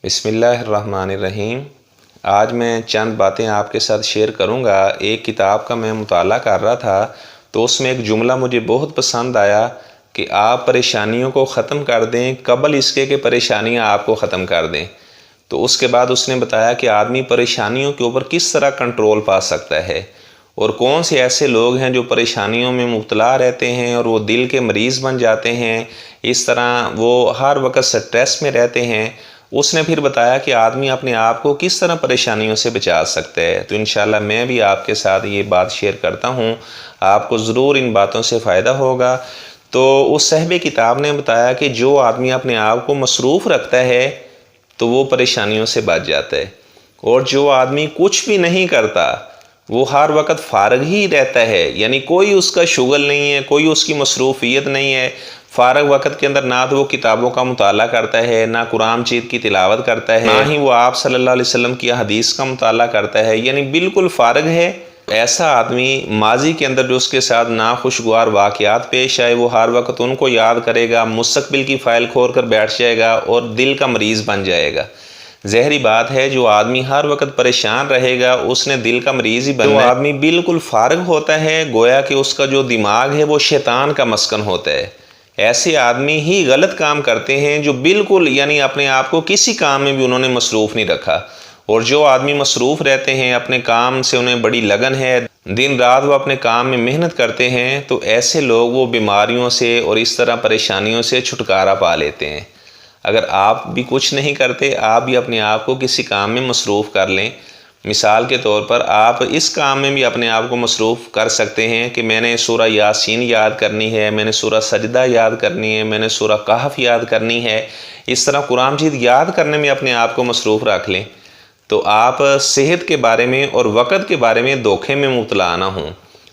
بسم اللہ الرحمن الرحیم۔ آج میں چند باتیں آپ کے ساتھ شیئر کروں گا۔ ایک کتاب کا میں مطالعہ کر رہا تھا تو اس میں ایک جملہ مجھے بہت پسند آیا کہ آپ پریشانیوں کو ختم کر دیں قبل اس کے کہ پریشانیاں آپ کو ختم کر دیں۔ تو اس کے بعد اس نے بتایا کہ آدمی پریشانیوں کے اوپر کس طرح کنٹرول پا سکتا ہے اور کون سے ایسے لوگ ہیں جو پریشانیوں میں مبتلا رہتے ہیں اور وہ دل کے مریض بن جاتے ہیں، اس طرح وہ ہر وقت سٹریس میں رہتے ہیں۔ اس نے پھر بتایا کہ آدمی اپنے آپ کو کس طرح پریشانیوں سے بچا سکتا ہے۔ تو انشاءاللہ میں بھی آپ کے ساتھ یہ بات شیئر کرتا ہوں، آپ کو ضرور ان باتوں سے فائدہ ہوگا۔ تو اس صاحب کتاب نے بتایا کہ جو آدمی اپنے آپ کو مصروف رکھتا ہے تو وہ پریشانیوں سے بچ جاتا ہے، اور جو آدمی کچھ بھی نہیں کرتا وہ ہر وقت فارغ ہی رہتا ہے، یعنی کوئی اس کا شغل نہیں ہے، کوئی اس کی مصروفیت نہیں ہے، فارغ وقت کے اندر نہ تو وہ کتابوں کا مطالعہ کرتا ہے، نہ قرآن مجید کی تلاوت کرتا ہے، نہ ہی وہ آپ صلی اللہ علیہ وسلم کی حدیث کا مطالعہ کرتا ہے، یعنی بالکل فارغ ہے۔ ایسا آدمی ماضی کے اندر جو اس کے ساتھ ناخوشگوار واقعات پیش آئے وہ ہر وقت ان کو یاد کرے گا، مستقبل کی فائل کھول کر بیٹھ جائے گا اور دل کا مریض بن جائے گا۔ ظاہری بات ہے جو آدمی ہر وقت پریشان رہے گا اس نے دل کا مریض ہی بننا ہے۔ جو آدمی بالکل فارغ ہوتا ہے گویا کہ اس کا جو دماغ ہے وہ شیطان کا مسکن ہوتا ہے۔ ایسے آدمی ہی غلط کام کرتے ہیں جو بالکل یعنی اپنے آپ کو کسی کام میں بھی انہوں نے مصروف نہیں رکھا، اور جو آدمی مصروف رہتے ہیں اپنے کام سے، انہیں بڑی لگن ہے، دن رات وہ اپنے کام میں محنت کرتے ہیں، تو ایسے لوگ وہ بیماریوں سے اور اس طرح پریشانیوں سے چھٹکارا پا لیتے ہیں۔ اگر آپ بھی کچھ نہیں کرتے، آپ بھی اپنے آپ کو کسی کام میں مصروف کر لیں۔ مثال کے طور پر آپ اس کام میں بھی اپنے آپ کو مصروف کر سکتے ہیں کہ میں نے سورہ یاسین یاد کرنی ہے، میں نے سورہ سجدہ یاد کرنی ہے، میں نے سورہ کہف یاد کرنی ہے۔ اس طرح قرآن مجید یاد کرنے میں اپنے آپ کو مصروف رکھ لیں تو آپ صحت کے بارے میں اور وقت کے بارے میں دھوکے میں مبتلا نہ ہوں۔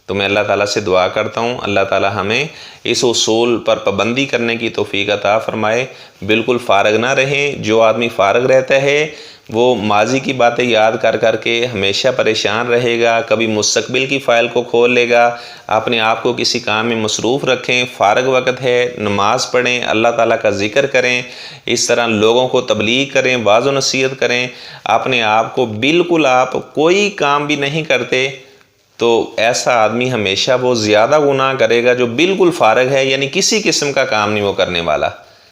تو میں اللہ تعالیٰ سے دعا کرتا ہوں اللہ تعالیٰ ہمیں اس اصول پر پابندی کرنے کی توفیق عطا فرمائے، بالکل فارغ نہ رہیں۔ جو آدمی فارغ رہتا ہے وہ ماضی کی باتیں یاد کر کر کے ہمیشہ پریشان رہے گا، کبھی مستقبل کی فائل کو کھول لے گا۔ اپنے آپ کو کسی کام میں مصروف رکھیں، فارغ وقت ہے، نماز پڑھیں، اللہ تعالیٰ کا ذکر کریں، اس طرح لوگوں کو تبلیغ کریں، واعظ و نصیحت کریں۔ اپنے آپ کو بالکل آپ کوئی کام بھی نہیں کرتے تو ایسا آدمی ہمیشہ وہ زیادہ گناہ کرے گا جو بالکل فارغ ہے، یعنی کسی قسم کا کام نہیں وہ کرنے والا۔